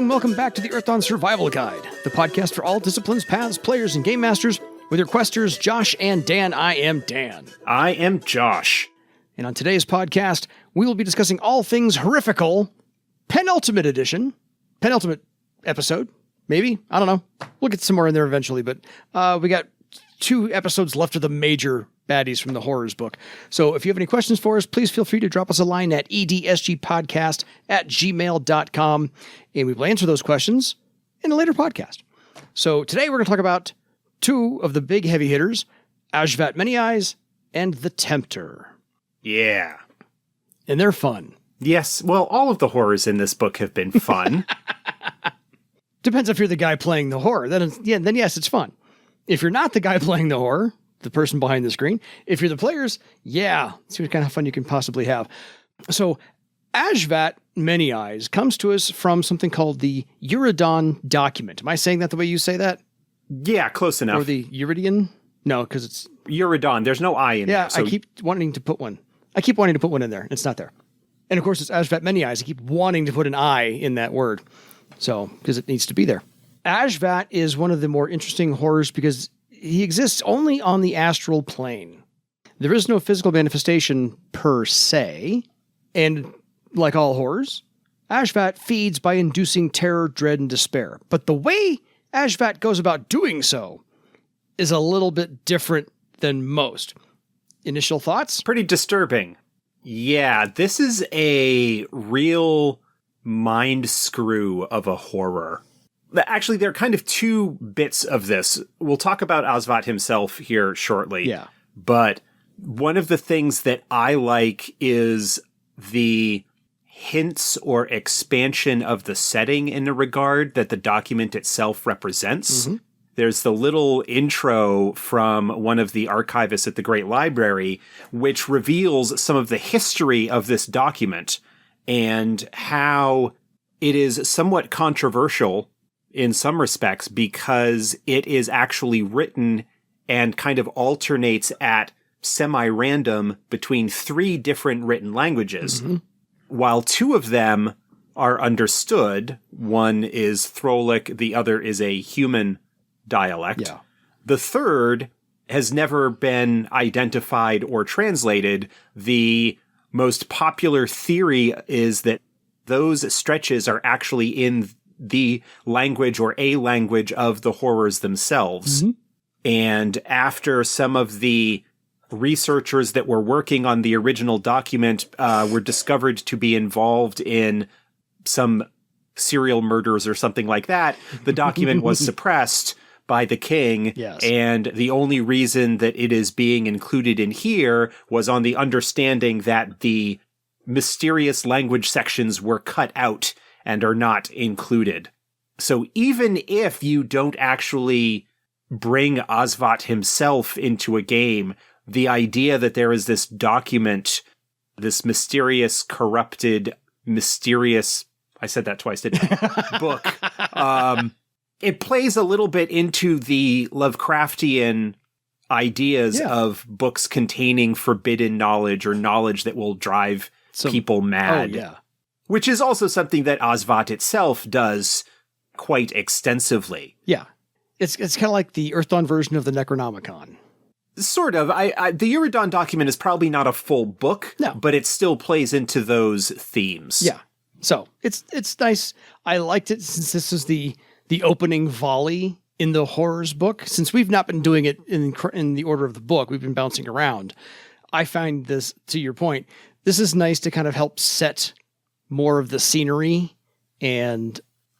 and welcome back to the Earthdawn Survival Guide, the podcast for all disciplines, paths, players, and game masters. With your questers, Josh and Dan, I am Dan. I am Josh. And on today's podcast, we will be discussing all things horrifical, penultimate edition, penultimate episode, maybe? I don't know. We'll get somewhere in there eventually, but we got 2 episodes left of the major baddies from the horrors book. So if you have any questions for us, please feel free to drop us a line at edsgpodcast@gmail.com, and we will answer those questions in a later podcast. So today we're going to talk about 2 of the big heavy hitters, Aazhvat Many-Eyes and the Tempter. Yeah. And they're fun. Yes, well, all of the horrors in this book have been fun. Depends if you're the guy playing the horror. Then yes, it's fun. If you're not the guy playing the horror, the person behind the screen, if you're the players, yeah, see what kind of fun you can possibly have. So Aazhvat Many-Eyes comes to us from something called the Eurydon Document. Am I saying that the way you say that? Yeah, close enough. Or the Eurydon? No, because it's... Eurydon. There's no I in there. Yeah, so I keep wanting to put one. In there. It's not there. And of course, it's Aazhvat Many-Eyes. I keep wanting to put an I in that word. So, because it needs to be there. Aazhvat is one of the more interesting horrors because he exists only on the astral plane. There is no physical manifestation per se. And like all horrors, Aazhvat feeds by inducing terror, dread, and despair. But the way Aazhvat goes about doing so is a little bit different than most. Initial thoughts? Pretty disturbing. Yeah, this is a real mind screw of a horror. Actually, there are kind of 2 bits of this. We'll talk about Aazhvat himself here shortly. Yeah. But one of the things that I like is the hints or expansion of the setting in a regard that the document itself represents. Mm-hmm. There's the little intro from one of the archivists at the Great Library, which reveals some of the history of this document and how it is somewhat controversial in some respects because it is actually written and kind of alternates at semi-random between 3 different written languages. Mm-hmm. While 2 of them are understood, one is Throlic, the other is a human dialect. Yeah. The third has never been identified or translated. The most popular theory is that those stretches are actually in the language or a language of the horrors themselves. Mm-hmm. And after some of the researchers that were working on the original document were discovered to be involved in some serial murders or something like that, the document was suppressed by the king. Yes. And the only reason that it is being included in here was on the understanding that the mysterious language sections were cut out and are not included. So even if you don't actually bring Aazhvat himself into a game, the idea that there is this document, this mysterious, corrupted, mysterious, I said that twice, didn't I? Book, it plays a little bit into the Lovecraftian ideas of books containing forbidden knowledge or knowledge that will drive people mad. Oh, yeah. Which is also something that Aazhvat itself does quite extensively. Yeah. It's kind of like the Earthdawn version of the Necronomicon. Sort of. The Eurydon Document is probably not a full book, but it still plays into those themes. Yeah. So it's nice. I liked it since this is the opening volley in the horrors book. Since we've not been doing it in the order of the book, we've been bouncing around. I find this, to your point, this is nice to kind of help set more of the scenery and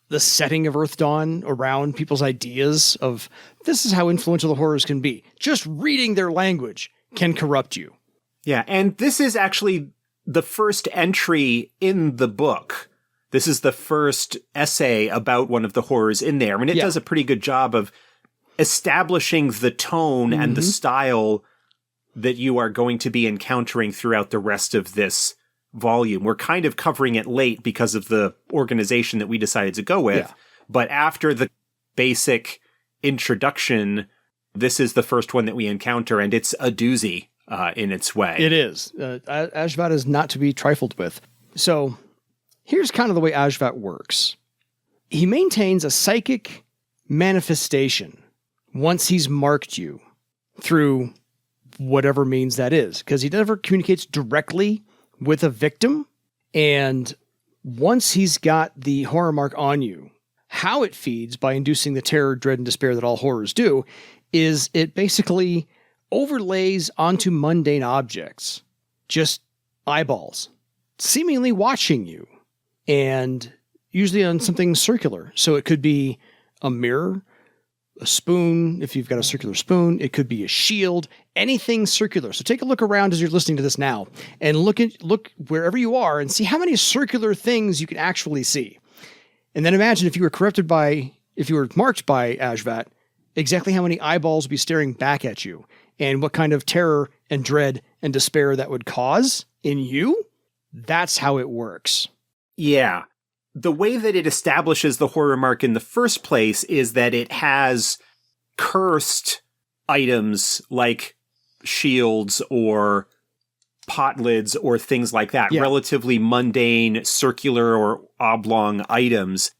the setting of Earthdawn around people's ideas of this is how influential the horrors can be. Just reading their language can corrupt you. Yeah, and this is actually the first entry in the book. This is the first essay about one of the horrors in there. I mean, it does a pretty good job of establishing the tone and the style that you are going to be encountering throughout the rest of this volume. We're kind of covering it late because of the organization that we decided to go with. Yeah. But after the basic introduction, this is the first one that we encounter, and it's a doozy in its way. It is. Aazhvat is not to be trifled with. So here's kind of the way Aazhvat works. he maintains a psychic manifestation once he's marked you through whatever means that is, because he never communicates directly with a victim. And once he's got the horror mark on you, how it feeds by inducing the terror, dread, and despair that all horrors do is it basically overlays onto mundane objects, just eyeballs, seemingly watching you, and usually on something circular. So it could be a mirror, a spoon, if you've got a circular spoon. It could be a shield, anything circular. So take a look around as you're listening to this now and look wherever you are and see how many circular things you can actually see. And then imagine if you were marked by Aazhvat, exactly how many eyeballs would be staring back at you and what kind of terror and dread and despair that would cause in you. That's how it works. Yeah. The way that it establishes the horror mark in the first place is that it has cursed items like shields or pot lids or things like that, relatively mundane, circular or oblong items.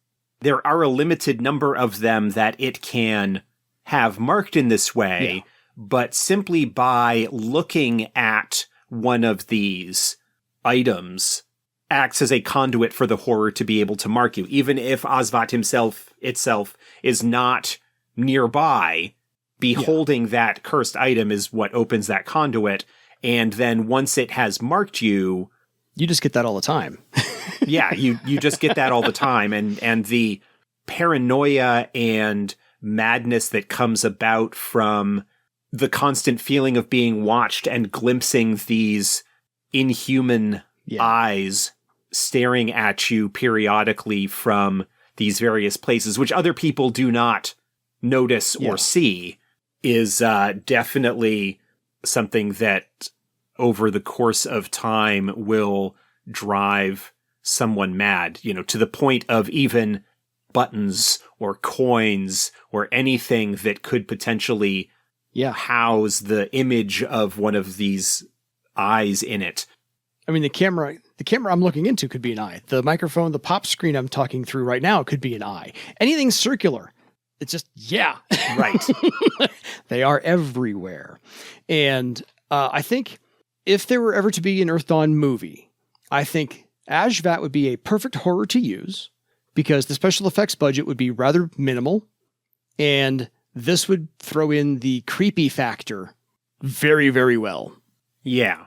There are a limited number of them that it can have marked in this way, but simply by looking at one of these items acts as a conduit for the horror to be able to mark you. Even if Aazhvat itself is not nearby, beholding that cursed item is what opens that conduit. And then once it has marked you... You just get that all the time. Yeah, you just get that all the time. And the paranoia and madness that comes about from the constant feeling of being watched and glimpsing these inhuman eyes staring at you periodically from these various places, which other people do not notice or see, is definitely something that over the course of time will drive someone mad, to the point of even buttons or coins or anything that could potentially house the image of one of these eyes in it. I mean, the camera I'm looking into could be an eye. The microphone, the pop screen I'm talking through right now could be an eye. Anything circular. It's just, right. They are everywhere. And I think if there were ever to be an Earthdawn movie, I think Aazhvat would be a perfect horror to use because the special effects budget would be rather minimal. And this would throw in the creepy factor very, very well. Yeah.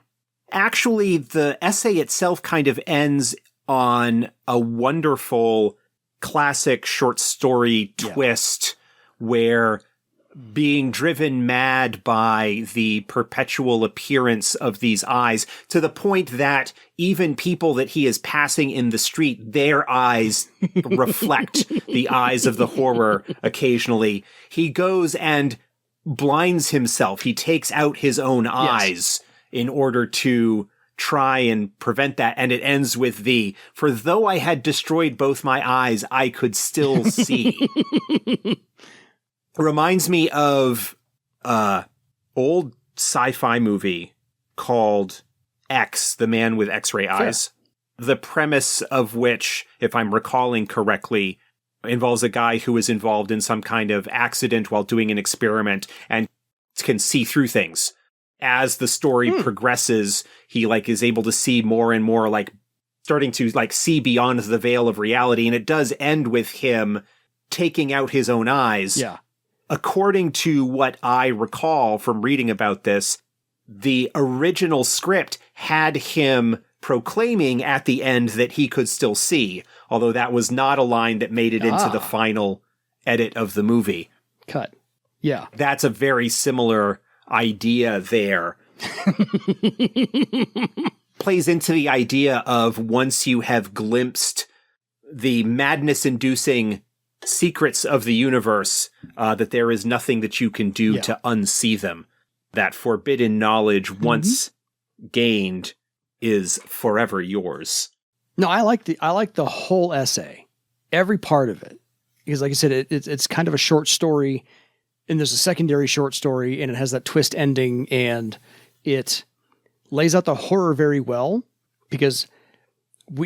Actually, the essay itself kind of ends on a wonderful classic short story twist where being driven mad by the perpetual appearance of these eyes to the point that even people that he is passing in the street, their eyes reflect the eyes of the horror occasionally. He goes and blinds himself. He takes out his own eyes in order to try and prevent that. And it ends with for though I had destroyed both my eyes, I could still see. Reminds me of old sci-fi movie called X, The Man with X-Ray Eyes. The premise of which, if I'm recalling correctly, involves a guy who is involved in some kind of accident while doing an experiment and can see through things. As the story progresses, he is able to see more and more, starting to see beyond the veil of reality. And it does end with him taking out his own eyes. Yeah. According to what I recall from reading about this, the original script had him proclaiming at the end that he could still see, although that was not a line that made it into the final edit of the movie. Cut. Yeah. That's a very similar idea there. Plays into the idea of once you have glimpsed the madness-inducing secrets of the universe, that there is nothing that you can do to unsee them. That forbidden knowledge, once gained, is forever yours. No, I like the whole essay, every part of it, because, like I said, it's kind of a short story, and there's a secondary short story, and it has that twist ending, and it lays out the horror very well, because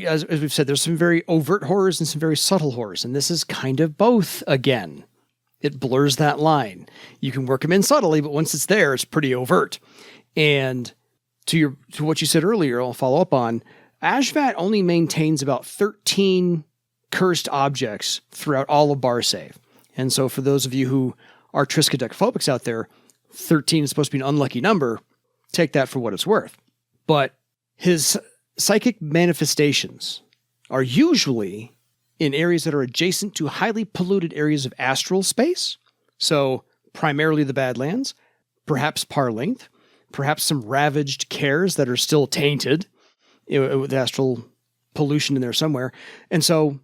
as we've said, there's some very overt horrors and some very subtle horrors, and this is kind of both again. It blurs that line. You can work them in subtly, but once it's there, it's pretty overt. And to what you said earlier, I'll follow up on, Aazhvat only maintains about 13 cursed objects throughout all of Barsave. And so for those of you who are triskaidekaphobics out there, 13 is supposed to be an unlucky number. Take that for what it's worth. But his psychic manifestations are usually in areas that are adjacent to highly polluted areas of astral space. So primarily the Badlands, perhaps Parlingth, perhaps some ravaged cares that are still tainted with astral pollution in there somewhere. And so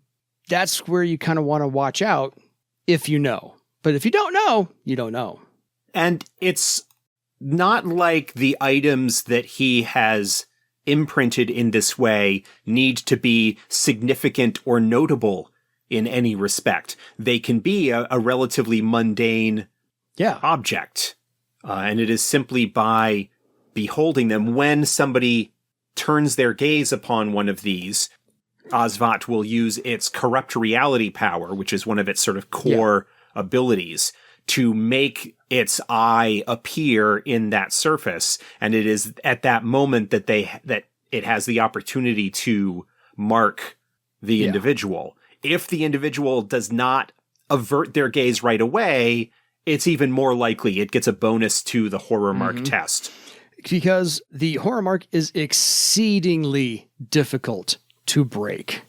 that's where you kind of want to watch out if you know. But if you don't know, you don't know. And it's not like the items that he has imprinted in this way need to be significant or notable in any respect. They can be a relatively mundane object. And it is simply by beholding them. When somebody turns their gaze upon one of these, Aazhvat will use its corrupt reality power, which is one of its sort of core abilities, to make its eye appear in that surface. And it is at that moment that it has the opportunity to mark the individual. If the individual does not avert their gaze right away, it's even more likely it gets a bonus to the horror mark test. Because the horror mark is exceedingly difficult to break.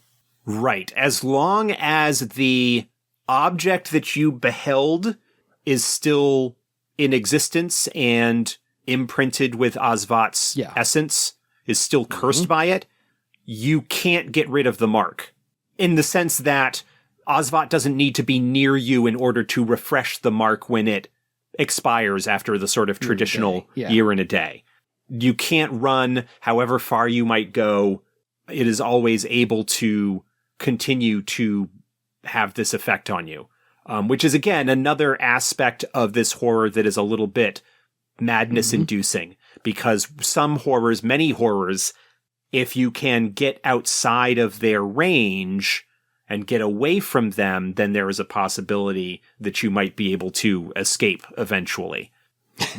Right. As long as the object that you beheld is still in existence and imprinted with Aazhvat's essence, is still cursed by it, you can't get rid of the mark. In the sense that Aazhvat doesn't need to be near you in order to refresh the mark when it expires after the sort of traditional year and a day. You can't run however far you might go. It is always able to continue to have this effect on you. Which is, again, another aspect of this horror that is a little bit madness-inducing. Because some horrors, many horrors, if you can get outside of their range and get away from them, then there is a possibility that you might be able to escape eventually.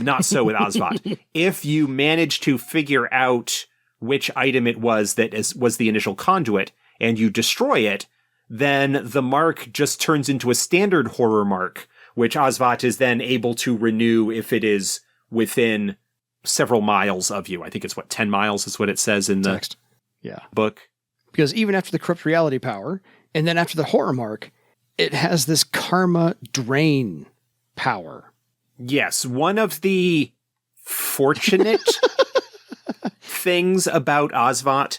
Not so with Aazhvat. If you manage to figure out which item it was that was the initial conduit, and you destroy it, then the mark just turns into a standard horror mark, which Aazhvat is then able to renew if it is within several miles of you. I think it's 10 miles is what it says in the text. Book. Because even after the corrupt reality power, and then after the horror mark, it has this karma drain power. Yes, one of the fortunate things about Aazhvat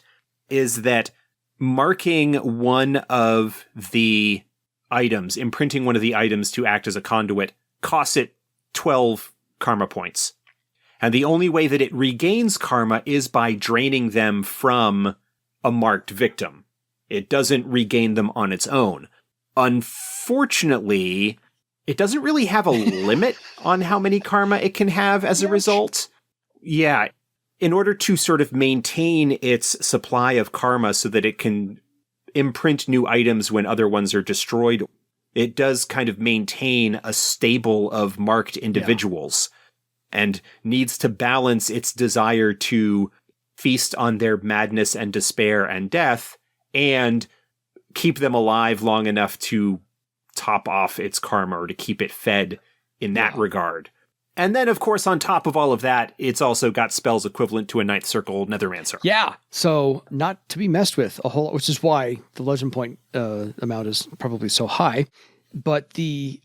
is that marking one of the items, imprinting one of the items to act as a conduit, costs it 12 karma points. And the only way that it regains karma is by draining them from a marked victim. It doesn't regain them on its own. Unfortunately, it doesn't really have a limit on how many karma it can have as a result. Yeah. In order to sort of maintain its supply of karma so that it can imprint new items when other ones are destroyed, it does kind of maintain a stable of marked individuals and needs to balance its desire to feast on their madness and despair and death and keep them alive long enough to top off its karma or to keep it fed in that regard. And then, of course, on top of all of that, it's also got spells equivalent to a Ninth Circle Nethermancer. Yeah. So not to be messed with a whole, which is why the legend point amount is probably so high. But the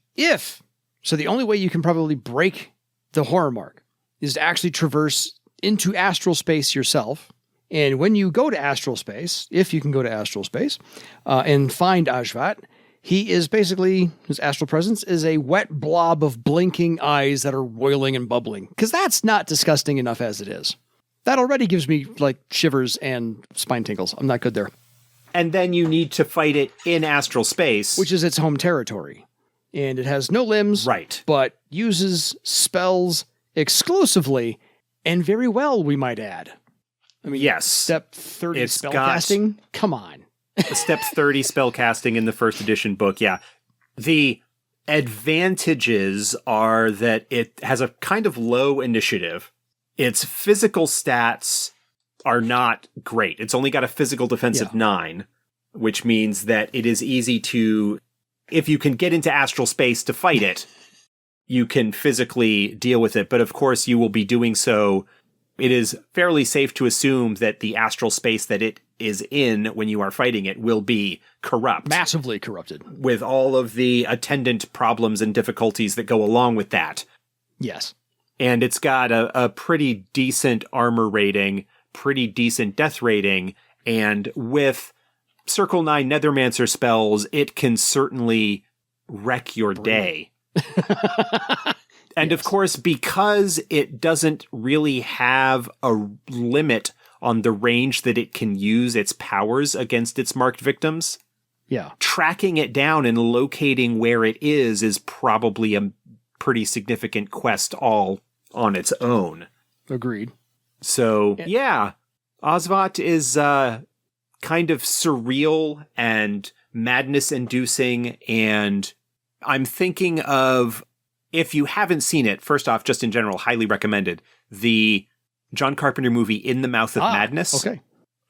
only way you can probably break the horror mark is to actually traverse into astral space yourself. And when you go to astral space, if you can go to astral space and find Aazhvat, he is basically, his astral presence is a wet blob of blinking eyes that are boiling and bubbling. Because that's not disgusting enough as it is. That already gives me like shivers and spine tingles. I'm not good there. And then you need to fight it in astral space. Which is its home territory. And it has no limbs. Right. But uses spells exclusively and very well, we might add. I mean, yes. Step 30 It's spellcasting? Come on. Step 30 spellcasting in the first edition book, yeah. The advantages are that it has a kind of low initiative. Its physical stats are not great. It's only got a physical defense of 9, which means that it is easy to, if you can get into astral space to fight it, you can physically deal with it. But of course, you will be doing so. It is fairly safe to assume that the astral space that it is in when you are fighting it will be corrupt. Massively corrupted. With all of the attendant problems and difficulties that go along with that. Yes. And it's got a pretty decent armor rating, pretty decent death rating, and with Circle 9 Nethermancer spells, it can certainly wreck your day. And of course, because it doesn't really have a limit on the range that it can use its powers against its marked victims, tracking it down and locating where it is probably a pretty significant quest all on its own. Agreed. So, yeah, Aazhvat is kind of surreal and madness-inducing, and I'm thinking of, if you haven't seen it, first off, just in general, highly recommended, the John Carpenter movie In the Mouth of Madness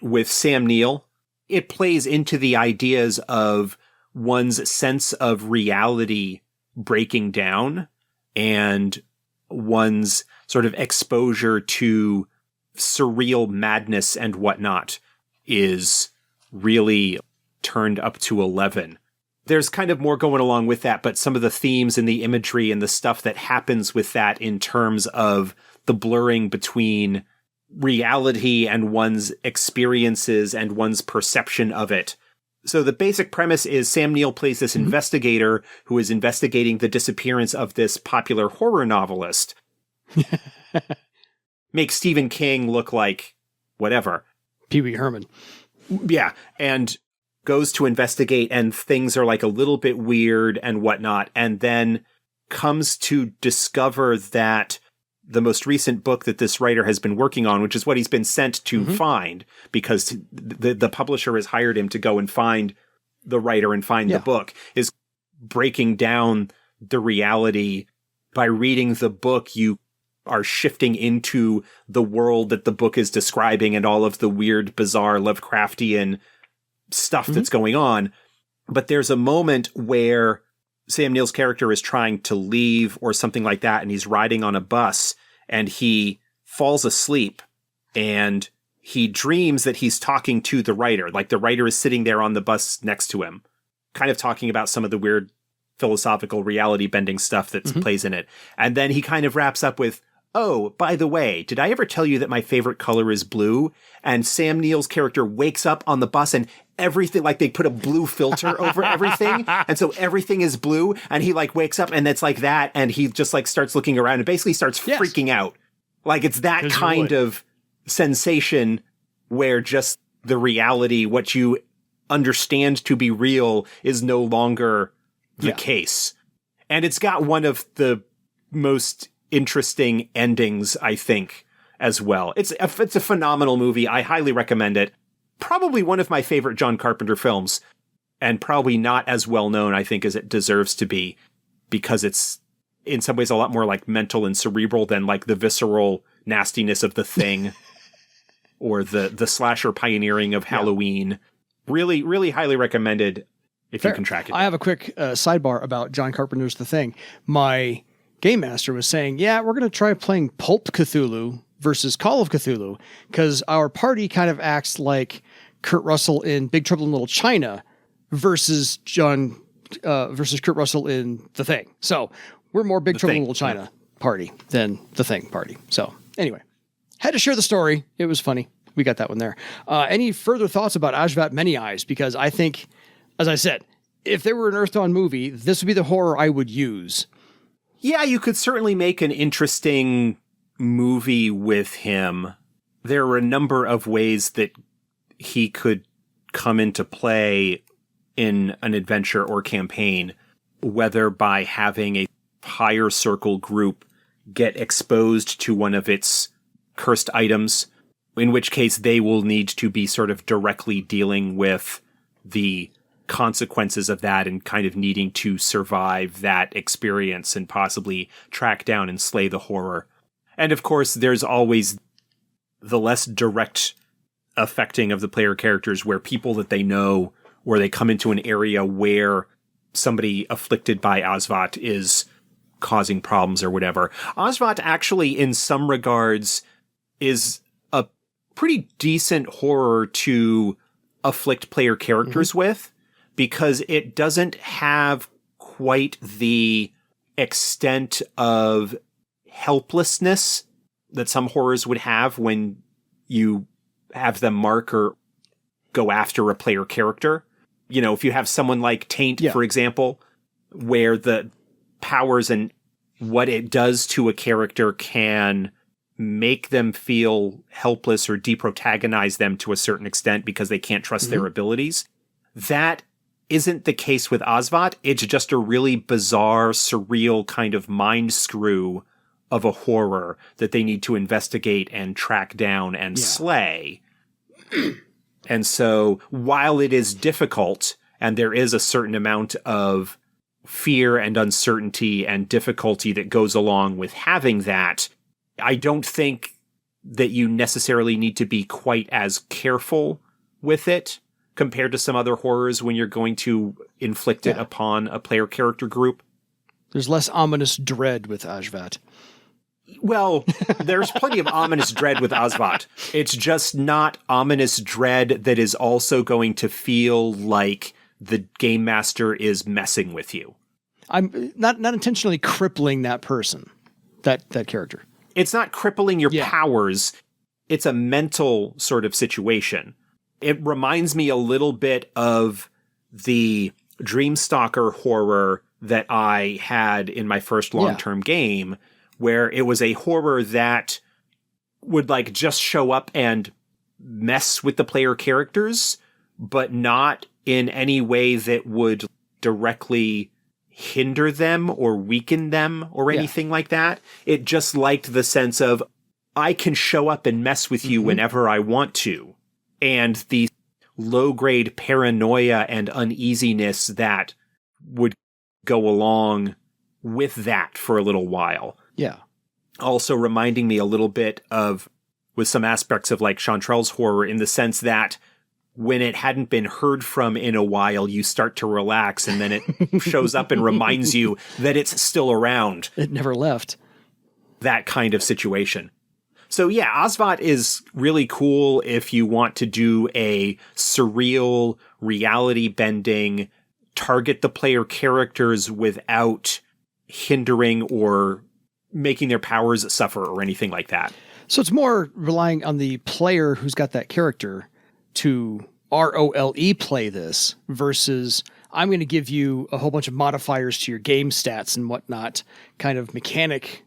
with Sam Neill. It plays into the ideas of one's sense of reality breaking down and one's sort of exposure to surreal madness and whatnot is really turned up to 11. There's kind of more going along with that, but some of the themes and the imagery and the stuff that happens with that in terms of the blurring between reality and one's experiences and one's perception of it. So the basic premise is Sam Neill plays this investigator who is investigating the disappearance of this popular horror novelist. Makes Stephen King look like whatever. Pee Wee Herman. Yeah, and goes to investigate, and things are like a little bit weird and whatnot, and then comes to discover that the most recent book that this writer has been working on, which is what he's been sent to find, because the publisher has hired him to go and find the writer and find the book, is breaking down the reality. By reading the book, you are shifting into the world that the book is describing and all of the weird, bizarre Lovecraftian stuff that's going on. But there's a moment where Sam Neill's character is trying to leave or something like that, and he's riding on a bus, and he falls asleep, and he dreams that he's talking to the writer. Like the writer is sitting there on the bus next to him, kind of talking about some of the weird philosophical reality bending stuff that plays in it. And then he kind of wraps up with, "Oh, by the way, did I ever tell you that my favorite color is blue?" And Sam Neill's character wakes up on the bus, and everything, like they put a blue filter over everything. And so everything is blue, and he like wakes up and it's like that. And he just like starts looking around and basically starts freaking out. Like it's that kind of sensation where just the reality, what you understand to be real, is no longer the case. And it's got one of the most interesting endings, I think, as well. It's a phenomenal movie. I highly recommend it. Probably one of my favorite John Carpenter films, and probably not as well known, I think, as it deserves to be, because it's in some ways a lot more like mental and cerebral than like the visceral nastiness of The Thing or the slasher pioneering of Halloween. Really, really highly recommended if you can track it. I have a quick sidebar about John Carpenter's The Thing. My game master was saying, we're going to try playing Pulp Cthulhu versus Call of Cthulhu, because our party kind of acts like Kurt Russell in Big Trouble in Little China versus Kurt Russell in The Thing. So we're more Big Trouble in Little China party than The Thing party. So anyway, had to share the story. It was funny. We got that one there. Any further thoughts about Aazhvat Many-Eyes? Because I think, as I said, if there were an Earthdawn movie, this would be the horror I would use. Yeah, you could certainly make an interesting movie with him. There are a number of ways that he could come into play in an adventure or campaign, whether by having a higher circle group get exposed to one of its cursed items, in which case they will need to be sort of directly dealing with the consequences of that and kind of needing to survive that experience and possibly track down and slay the horror. And of course, there's always the less direct affecting of the player characters where people that they know, or they come into an area where somebody afflicted by Aazhvat is causing problems or whatever. Aazhvat actually, in some regards, is a pretty decent horror to afflict player characters with, because it doesn't have quite the extent of helplessness that some horrors would have when you have them mark or go after a player character. You know, if you have someone like Taint, for example, where the powers and what it does to a character can make them feel helpless or deprotagonize them to a certain extent because they can't trust their abilities. That isn't the case with Aazhvat. It's just a really bizarre, surreal kind of mind screw of a horror that they need to investigate and track down and slay. And so while it is difficult, and there is a certain amount of fear and uncertainty and difficulty that goes along with having that, I don't think that you necessarily need to be quite as careful with it compared to some other horrors when you're going to inflict it upon a player character group. There's less ominous dread with Aazhvat. Well, there's plenty of ominous dread with Aazhvat. It's just not ominous dread that is also going to feel like the game master is messing with you. I'm not intentionally crippling that person, that character. It's not crippling your powers. It's a mental sort of situation. It reminds me a little bit of the Dreamstalker horror that I had in my first long-term game, where it was a horror that would like just show up and mess with the player characters, but not in any way that would directly hinder them or weaken them or anything like that. It just liked the sense of, I can show up and mess with you whenever I want to. And the low-grade paranoia and uneasiness that would go along with that for a little while. Yeah. Also reminding me a little bit of, with some aspects of like Chantrell's horror, in the sense that when it hadn't been heard from in a while, you start to relax, and then it shows up and reminds you that it's still around. It never left. That kind of situation. So yeah, Aazhvat is really cool if you want to do a surreal, reality-bending, target the player characters without hindering or making their powers suffer or anything like that. So it's more relying on the player who's got that character to ROLE play this versus I'm going to give you a whole bunch of modifiers to your game stats and whatnot, kind of mechanic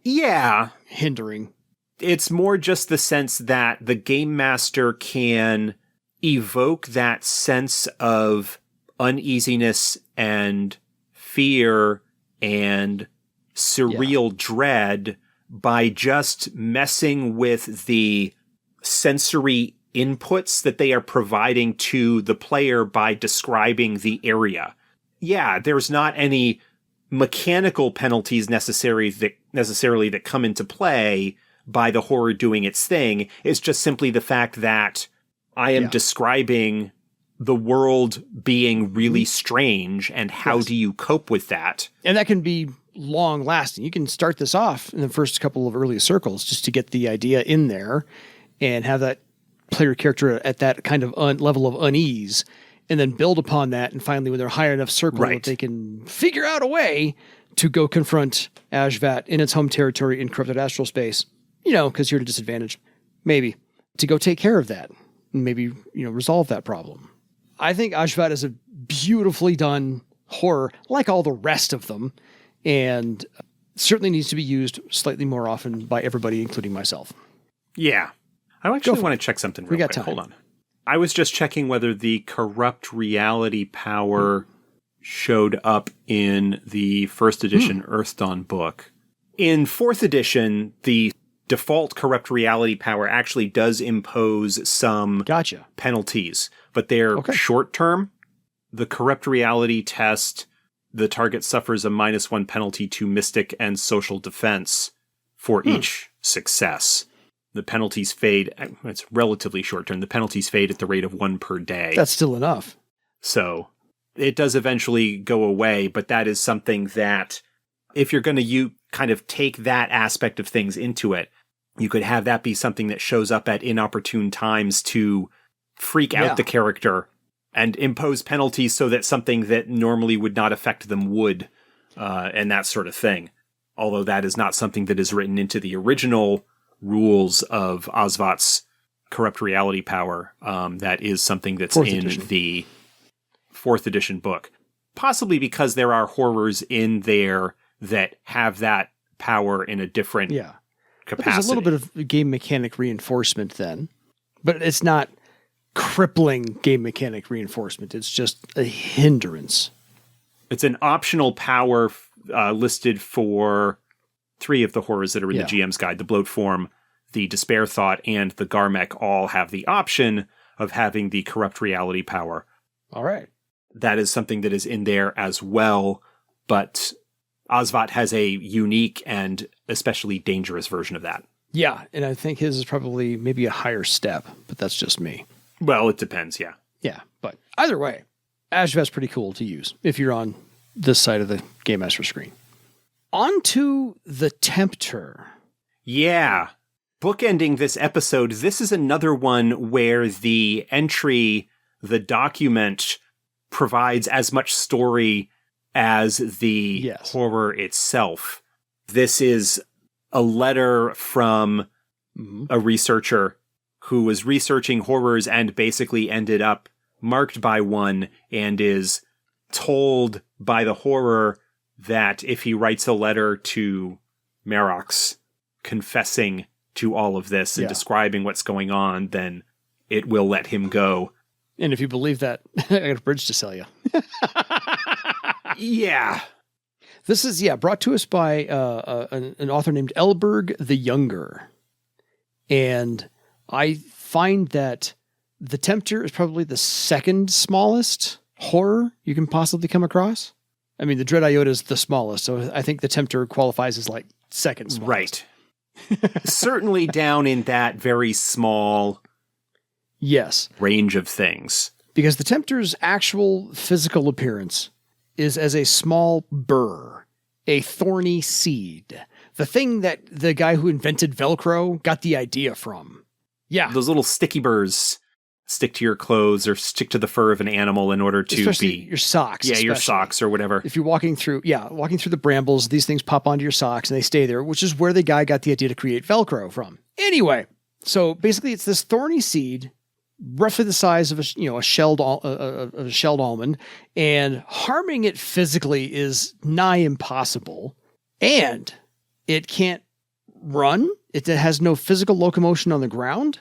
hindering. It's more just the sense that the game master can evoke that sense of uneasiness and fear and surreal dread by just messing with the sensory inputs that they are providing to the player by describing the area. Yeah, there's not any mechanical penalties necessarily that come into play by the horror doing its thing. It's just simply the fact that I am describing the world being really strange, and how do you cope with that? And that can be long lasting. You can start this off in the first couple of early circles just to get the idea in there and have that player character at that kind of level of unease, and then build upon that. And finally, when they're high enough circle, that they can figure out a way to go confront Aazhvat in its home territory in corrupted astral space, you know, because you're at a disadvantage, maybe, to go take care of that and maybe, you know, resolve that problem. I think Aazhvat is a beautifully done horror, like all the rest of them, and certainly needs to be used slightly more often by everybody, including myself. Yeah. I actually want to check something real quick. Hold on. I was just checking whether the corrupt reality power showed up in the first edition Earthdawn book. In fourth edition, the default corrupt reality power actually does impose some Gotcha. penalties, but they're short term. The corrupt reality test, the target suffers a -1 penalty to mystic and social defense for each success. The penalties fade. It's relatively short term. The penalties fade at the rate of 1 per day. That's still enough. So it does eventually go away, but that is something that if you're going to kind of take that aspect of things into it, you could have that be something that shows up at inopportune times to freak out the character and impose penalties so that something that normally would not affect them would, and that sort of thing. Although that is not something that is written into the original rules of Aazhvat's corrupt reality power. That is something that's in the 4th edition book. Possibly because there are horrors in there that have that power in a different capacity. But there's a little bit of game mechanic reinforcement then, but it's not crippling game mechanic reinforcement. It's just a hindrance. It's an optional power listed for 3 of the horrors that are in the GM's guide. The Bloat Form, the Despair Thought, and the Garmek all have the option of having the corrupt reality power. All right. That is something that is in there as well, but Aazhvat has a unique and especially dangerous version of that. Yeah, and I think his is probably maybe a higher step, but that's just me. Well, it depends, yeah. Yeah, but either way, Aazhvat's pretty cool to use if you're on this side of the Game Master screen. On to the Tempter. Yeah. Bookending this episode, this is another one where the entry, the document, provides as much story as the horror itself. This is a letter from a researcher who was researching horrors and basically ended up marked by one and is told by the horror that if he writes a letter to Merox confessing to all of this and describing what's going on, then it will let him go. And if you believe that, I got a bridge to sell you. Yeah. This is, brought to us by an author named Elberg the Younger. And I find that the Tempter is probably the second smallest horror you can possibly come across. I mean, the Dread Iota is the smallest, so I think the Tempter qualifies as like second smallest. Right. Certainly down in that very small range of things. Because the Tempter's actual physical appearance is as a small burr, a thorny seed. The thing that the guy who invented Velcro got the idea from. Yeah. Those little sticky burrs stick to your clothes or stick to the fur of an animal in order to especially your socks. Yeah, your socks or whatever. If you're walking through the brambles, these things pop onto your socks and they stay there, which is where the guy got the idea to create Velcro from. Anyway, so basically it's this thorny seed, roughly the size of a shelled almond, and harming it physically is nigh impossible. And it can't run. It has no physical locomotion on the ground,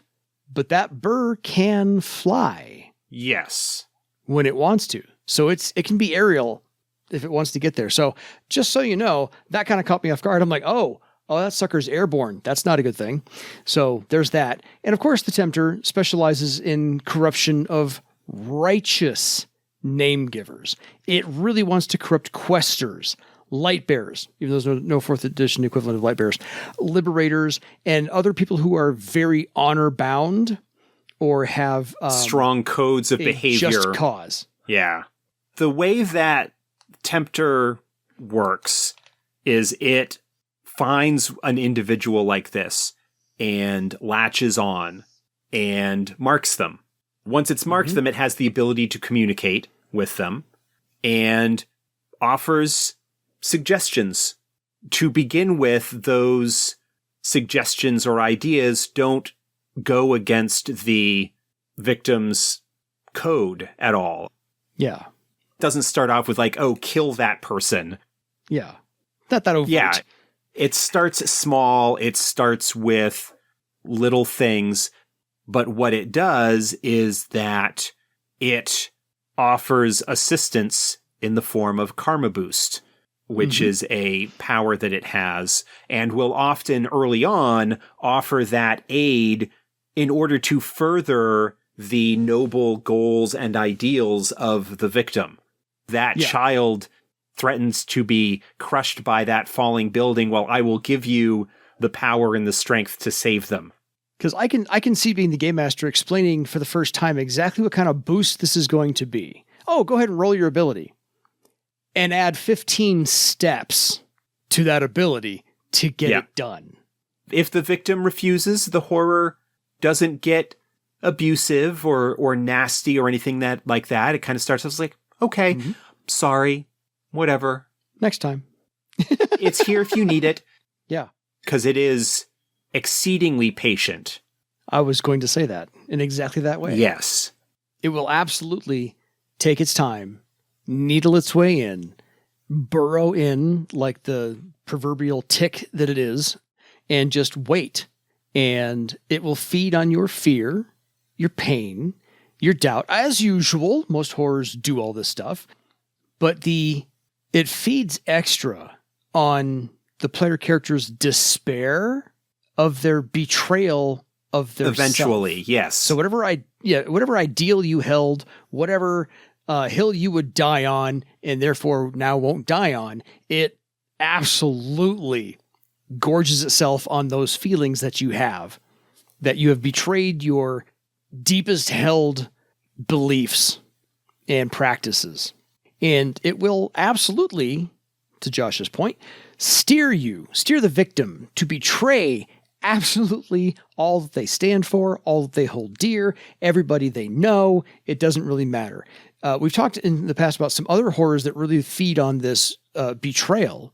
but that burr can fly. Yes. When it wants to. So it can be aerial if it wants to get there. So just so you know, that kind of caught me off guard. I'm like, oh, that sucker's airborne. That's not a good thing. So there's that. And of course, the Tempter specializes in corruption of righteous name givers. It really wants to corrupt questers, light bearers, even though there's no 4th edition equivalent of light bearers, liberators, and other people who are very honor bound or have strong codes of behavior. Just cause. Yeah. The way that Tempter works is it finds an individual like this and latches on and marks them. Once it's marked them, it has the ability to communicate with them and offers suggestions. To begin with, those suggestions or ideas don't go against the victim's code at all. Yeah. It doesn't start off with like, oh, kill that person. Yeah. Not that overt. Yeah. It starts small. It starts with little things. But what it does is that it offers assistance in the form of karma boost, which is a power that it has, and will often early on offer that aid in order to further the noble goals and ideals of the victim. That child threatens to be crushed by that falling building, well, I will give you the power and the strength to save them. Because I can see being the game master explaining for the first time exactly what kind of boost this is going to be. Oh, go ahead and roll your ability. And add 15 steps to that ability to get it done. If the victim refuses, the horror doesn't get abusive or nasty or anything like that. It kind of starts off like, okay, sorry, whatever. Next time. It's here if you need it. Yeah. Because it is exceedingly patient. I was going to say that in exactly that way. Yes. It will absolutely take its time, needle its way in, burrow in like the proverbial tick that it is, and just wait. And it will feed on your fear, your pain, your doubt. As usual, most horrors do all this stuff. But it feeds extra on the player character's despair of their betrayal of their eventually, yes. So whatever ideal you held, whatever hill you would die on, and therefore now won't die on, it absolutely gorges itself on those feelings that you have betrayed your deepest held beliefs and practices. And it will absolutely, to Josh's point, steer the victim to betray absolutely all that they stand for, all that they hold dear, everybody they know. It doesn't really matter. We've talked in the past about some other horrors that really feed on this betrayal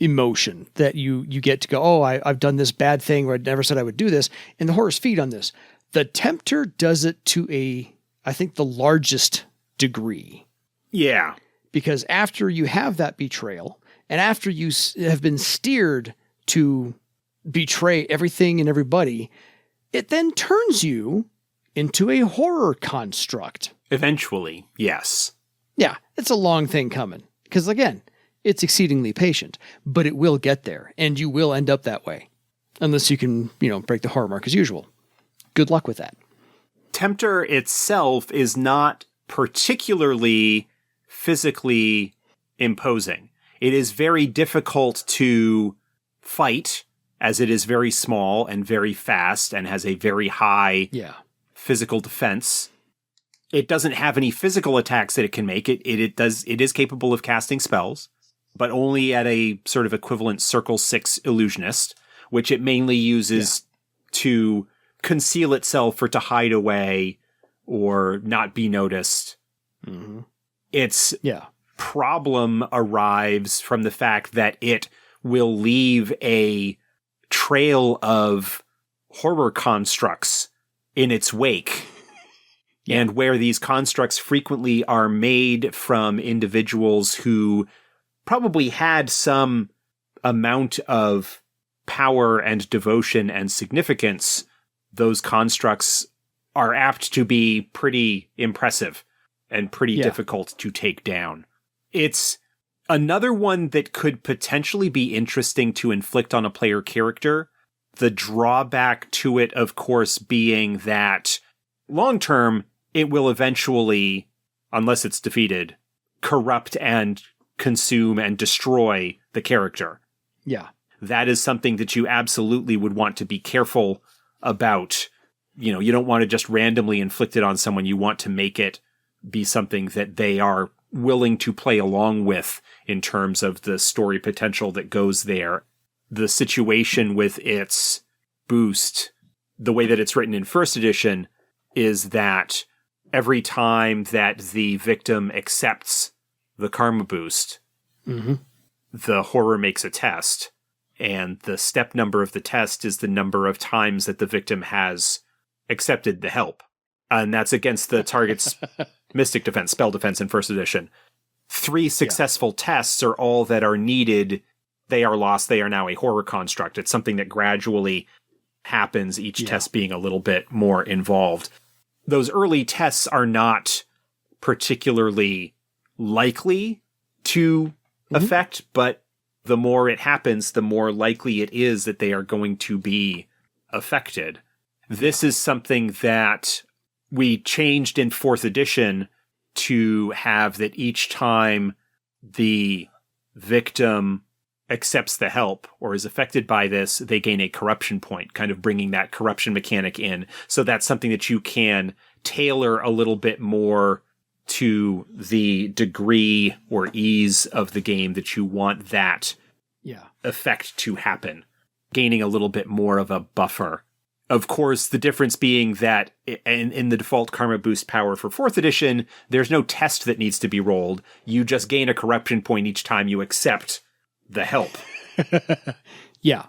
emotion that you get to go, oh, I've done this bad thing, or I never said I would do this. And the horrors feed on this. The Tempter does it to I think the largest degree. Yeah. Because after you have that betrayal, and after you have been steered to betray everything and everybody, it then turns you into a horror construct. Eventually, yes. Yeah, it's a long thing coming. Because again, it's exceedingly patient, but it will get there, and you will end up that way. Unless you can, break the horror mark as usual. Good luck with that. Tempter itself is not particularly physically imposing. It is very difficult to fight, as it is very small and very fast and has a very high physical defense. It doesn't have any physical attacks that it can make. It is capable of casting spells, but only at a sort of equivalent Circle 6 illusionist, which it mainly uses to conceal itself or to hide away or not be noticed. Mm-hmm. Its problem arrives from the fact that it will leave a trail of horror constructs in its wake. And where these constructs frequently are made from individuals who probably had some amount of power and devotion and significance, those constructs are apt to be pretty impressive and pretty difficult to take down. It's another one that could potentially be interesting to inflict on a player character. The drawback to it, of course, being that long-term, it will eventually, unless it's defeated, corrupt and consume and destroy the character. Yeah. That is something that you absolutely would want to be careful about. You don't want to just randomly inflict it on someone. You want to make it be something that they are willing to play along with in terms of the story potential that goes there. The situation with its boost, the way that it's written in first edition, is that every time that the victim accepts the karma boost, the horror makes a test, and the step number of the test is the number of times that the victim has accepted the help. And that's against the target's mystic defense, spell defense in first edition. 3 successful tests are all that are needed. They are lost. They are now a horror construct. It's something that gradually happens, each test being a little bit more involved. Those early tests are not particularly likely to effect, but the more it happens, the more likely it is that they are going to be affected. This is something that we changed in 4th edition to have that each time the victim accepts the help or is affected by this, they gain a corruption point, kind of bringing that corruption mechanic in. So that's something that you can tailor a little bit more to the degree or ease of the game that you want that effect to happen, gaining a little bit more of a buffer. Of course, the difference being that in the default Karma Boost power for 4th edition, there's no test that needs to be rolled. You just gain a corruption point each time you accept the help. Yeah.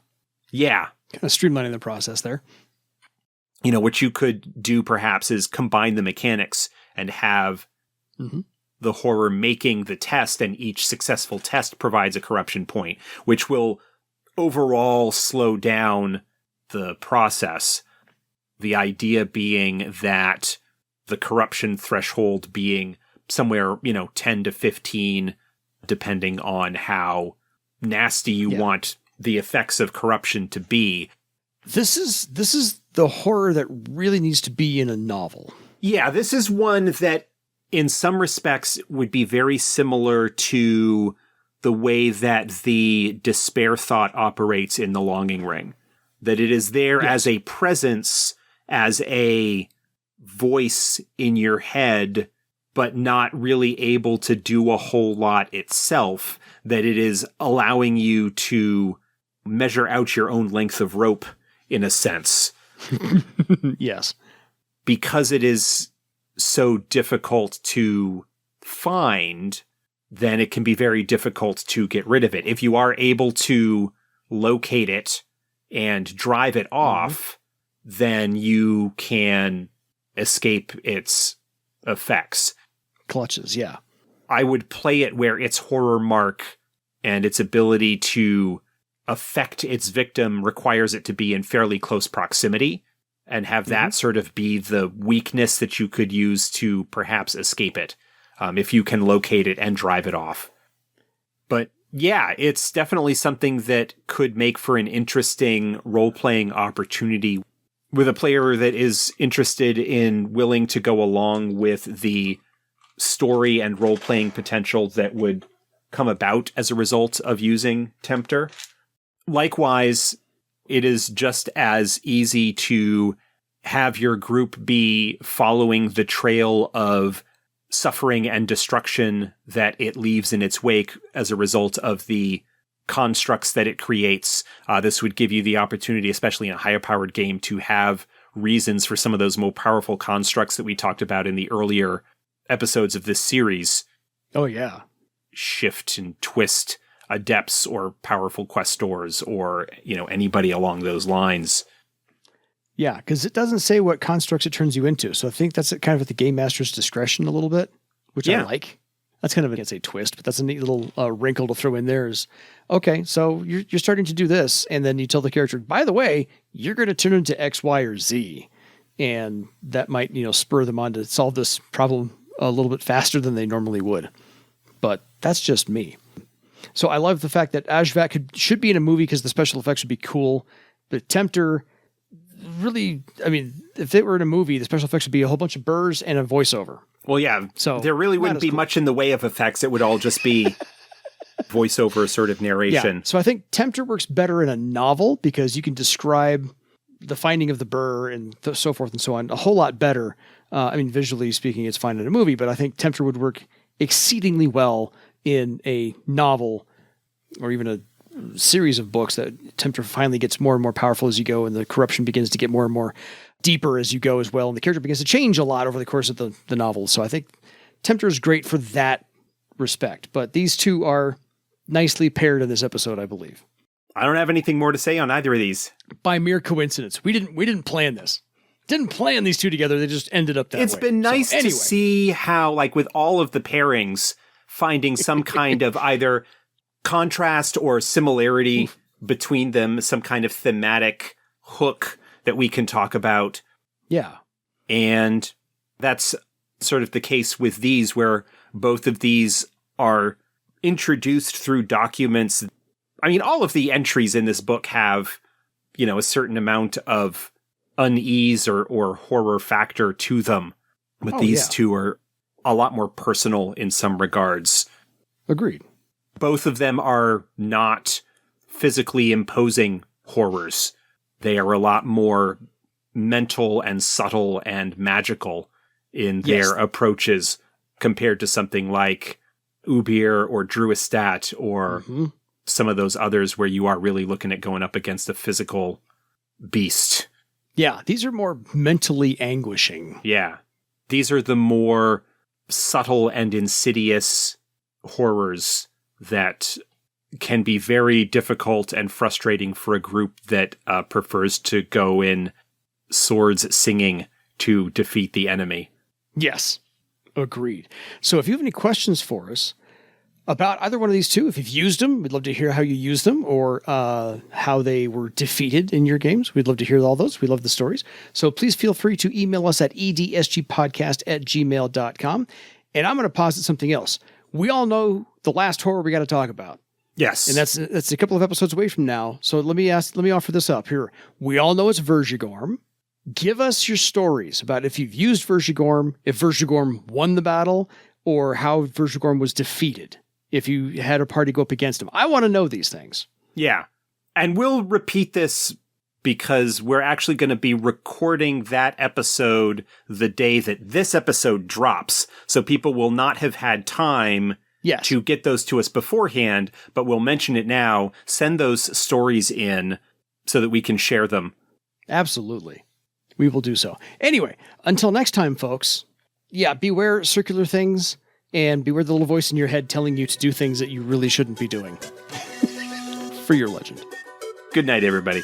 Yeah. Kind of streamlining the process there. You know, what you could do perhaps is combine the mechanics and have the horror making the test, and each successful test provides a corruption point, which will overall slow down the process. The idea being that the corruption threshold being somewhere, 10 to 15, depending on how nasty you want the effects of corruption to be. This is the horror that really needs to be in a novel. Yeah, this is one that in some respects would be very similar to the way that the despair thought operates in the Longing Ring. That it is there as a presence, as a voice in your head, but not really able to do a whole lot itself. That it is allowing you to measure out your own length of rope, in a sense. Yes. Because it is so difficult to find, then it can be very difficult to get rid of it. If you are able to locate it and drive it off, then you can escape its effects. Clutches, yeah. I would play it where its horror mark and its ability to affect its victim requires it to be in fairly close proximity, and have that sort of be the weakness that you could use to perhaps escape it, if you can locate it and drive it off. But yeah, it's definitely something that could make for an interesting role-playing opportunity with a player that is interested in willing to go along with the story and role-playing potential that would come about as a result of using Tempter. Likewise, it is just as easy to have your group be following the trail of suffering and destruction that it leaves in its wake as a result of the constructs that it creates. This would give you the opportunity, especially in a higher powered game, to have reasons for some of those more powerful constructs that we talked about in the earlier episodes of this series. Oh, yeah. Shift and twist adepts or powerful questors or, anybody along those lines. Yeah, because it doesn't say what constructs it turns you into. So I think that's kind of at the game master's discretion a little bit, which I like. That's kind of, I can't say twist, but that's a neat little wrinkle to throw in there is, okay, so you're starting to do this, and then you tell the character, by the way, you're going to turn into X, Y, or Z. And that might, spur them on to solve this problem a little bit faster than they normally would. But that's just me. So I love the fact that Aazhvat should be in a movie because the special effects would be cool. But Tempter, really, if it were in a movie, the special effects would be a whole bunch of burrs and a voiceover. Well, yeah. So there really wouldn't be much in the way of effects. It would all just be voiceover sort of narration. Yeah. So I think Tempter works better in a novel because you can describe the finding of the burr and so forth and so on a whole lot better. Visually speaking, it's fine in a movie, but I think Tempter would work exceedingly well in a novel or even a series of books that Tempter finally gets more and more powerful as you go, and the corruption begins to get more and more deeper as you go as well, and the character begins to change a lot over the course of the novel. So I think Tempter is great for that respect, but these two are nicely paired in this episode, I believe. I don't have anything more to say on either of these. By mere coincidence. We didn't plan this. Didn't plan these two together. They just ended up that way. It's been nice to see how, with all of the pairings, finding some kind of either contrast or similarity between them, some kind of thematic hook that we can talk about. Yeah. And that's sort of the case with these, where both of these are introduced through documents. I mean, all of the entries in this book have, a certain amount of unease or horror factor to them. But these two are a lot more personal in some regards. Agreed. Both of them are not physically imposing horrors. They are a lot more mental and subtle and magical in their approaches compared to something like Ubir or Druistat or some of those others where you are really looking at going up against a physical beast. Yeah, these are more mentally anguishing. Yeah. These are the more subtle and insidious horrors that can be very difficult and frustrating for a group that prefers to go in swords singing to defeat the enemy. Yes, agreed. So if you have any questions for us about either one of these two, if you've used them, we'd love to hear how you use them or how they were defeated in your games. We'd love to hear all those. We love the stories. So please feel free to email us at edsgpodcast@gmail.com. And I'm going to posit something else. We all know the last horror we got to talk about. Yes. And that's a couple of episodes away from now. So let me offer this up here. We all know it's Vergigorm. Give us your stories about if you've used Vergigorm, if Vergigorm won the battle, or how Vergigorm was defeated if you had a party go up against him. I want to know these things. Yeah. And we'll repeat this because we're actually going to be recording that episode the day that this episode drops. So people will not have had time to get those to us beforehand, but we'll mention it now. Send those stories in so that we can share them. Absolutely. We will do so. Anyway, until next time, folks, beware circular things and beware the little voice in your head telling you to do things that you really shouldn't be doing. For your legend. Good night, everybody.